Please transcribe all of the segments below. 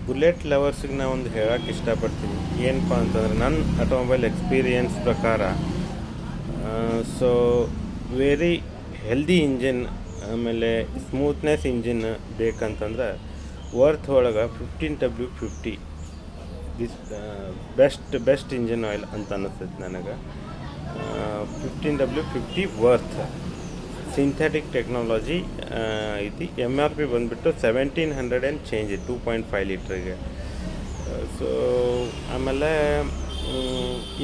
Bullet ಲವರ್ಸಿಗೆ ನಾ ಒಂದು ಹೇಳಕ್ಕೆ ಇಷ್ಟಪಡ್ತೀನಿ. ಏನಪ್ಪ ಅಂತಂದ್ರೆ ನನ್ನ ಆಟೋಮೊಬೈಲ್ ಎಕ್ಸ್ಪೀರಿಯನ್ಸ್ ಪ್ರಕಾರ ಸೊ ವೆರಿ ಹೆಲ್ದಿ ಇಂಜಿನ್, ಆಮೇಲೆ ಸ್ಮೂತ್ನೆಸ್ ಇಂಜಿನ್ ಬೇಕಂತಂದ್ರೆ ವರ್ತ್ ಒಳಗೆ 15W50 this best engine oil ಅಂತ ಅನ್ನಿಸ್ತೈತೆ ನನಗೆ. 15W50 ವರ್ತ್ ಸಿಂಥೆಟಿಕ್ ಟೆಕ್ನಾಲಜಿ ಐತಿ. MRP ಬಂದುಬಿಟ್ಟು 1700 ಆ್ಯಂಡ್ ಚೇಂಜ್ 2.5 ಲೀಟ್ರಿಗೆ. ಸೊ ಆಮೇಲೆ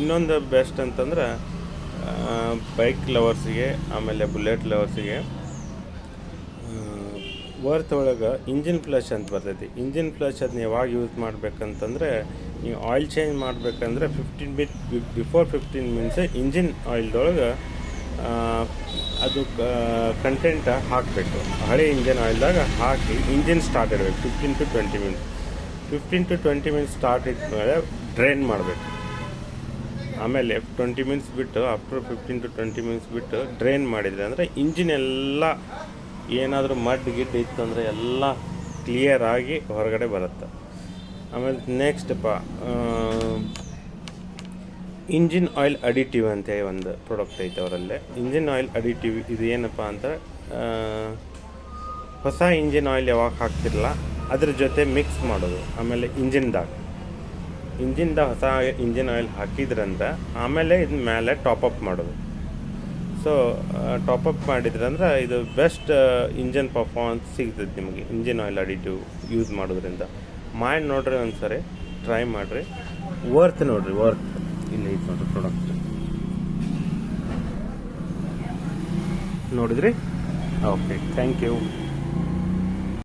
ಇನ್ನೊಂದು ಬೆಸ್ಟ್ ಅಂತಂದ್ರೆ ಬೈಕ್ ಲವರ್ಸಿಗೆ, ಆಮೇಲೆ ಬುಲೆಟ್ ಲವರ್ಸಿಗೆ ವರ್ತ್ ಒಳಗೆ ಇಂಜಿನ್ ಫ್ಲಶ್ ಅಂತ ಬರ್ತೈತಿ. ಇಂಜಿನ್ ಫ್ಲಶ್ ಅದನ್ನ ಯಾವಾಗ ಯೂಸ್ ಮಾಡ್ಬೇಕಂತಂದರೆ, ನೀವು ಆಯಿಲ್ ಚೇಂಜ್ ಮಾಡಬೇಕಂದ್ರೆ 15 ಮಿನಿಟ್ಸ್ ಇಂಜಿನ್ ಆಯಿಲ್ದೊಳಗೆ ಅದು ಕಂಟೆಂಟ್ ಹಾಕಬೇಕು. ಹಳೆ ಇಂಜಿನ್ ಆಯಿಲ್ದಾಗ ಹಾಕಿ ಇಂಜಿನ್ ಸ್ಟಾರ್ಟ್ ಇಡಬೇಕು 15 to 20 minutes. 15 to 20 minutes start ಇದ್ಮೇಲೆ ಡ್ರೈನ್ ಮಾಡಬೇಕು. ಆಮೇಲೆ 20 ಮಿನಿಟ್ಸ್ ಬಿಟ್ಟು, ಆಫ್ಟರ್ 15 to 20 ಮಿನಿಟ್ಸ್ ಬಿಟ್ಟು ಡ್ರೈನ್ ಮಾಡಿದರೆ ಅಂದರೆ ಇಂಜಿನ್ ಎಲ್ಲ ಏನಾದರೂ ಮಡ್ ಗಿಡ್ ಇತ್ತು ಅಂದರೆ ಎಲ್ಲ ಕ್ಲಿಯರ್ ಆಗಿ ಹೊರಗಡೆ ಬರುತ್ತೆ. ಆಮೇಲೆ ನೆಕ್ಸ್ಟಪ್ಪ ಇಂಜಿನ್ ಆಯಿಲ್ ಅಡಿಟಿವ್ ಅಂತೇಳಿ ಒಂದು ಪ್ರಾಡಕ್ಟ್ ಐತೆ ಅವರಲ್ಲೇ. ಇಂಜಿನ್ ಆಯಿಲ್ ಅಡಿಟಿವ್ ಇದು ಏನಪ್ಪ ಅಂತ, ಹೊಸ ಇಂಜಿನ್ ಆಯಿಲ್ ಯಾವಾಗ ಹಾಕ್ತಿರಲ್ಲ ಅದ್ರ ಜೊತೆ ಮಿಕ್ಸ್ ಮಾಡೋದು. ಆಮೇಲೆ ಇಂಜಿನ್ದಾಗ ಹೊಸ ಇಂಜಿನ್ ಆಯಿಲ್ ಹಾಕಿದ್ರಂದ್ರೆ ಆಮೇಲೆ ಇದ್ರ ಮೇಲೆ ಟಾಪಪ್ ಮಾಡೋದು. ಸೊ ಟಾಪಪ್ ಮಾಡಿದ್ರಂದ್ರೆ ಇದು ಬೆಸ್ಟ್ ಇಂಜನ್ ಪರ್ಫಾರ್ಮೆನ್ಸ್ ಸಿಗ್ತದೆ ನಿಮಗೆ ಇಂಜಿನ್ ಆಯಿಲ್ ಅಡಿಟಿವ್ ಯೂಸ್ ಮಾಡೋದ್ರಿಂದ. ಮಾಡಿ ನೋಡ್ರಿ, ಒಂದು ಸರಿ ಟ್ರೈ ಮಾಡಿರಿ, ವರ್ತ್ ನೋಡಿರಿ, ವರ್ತ್. ಇಲ್ಲ ಐತೆ ನೋಡಿರಿ ಪ್ರಾಡಕ್ಟ್, ನೋಡಿದ್ರಿ? Okay, thank you.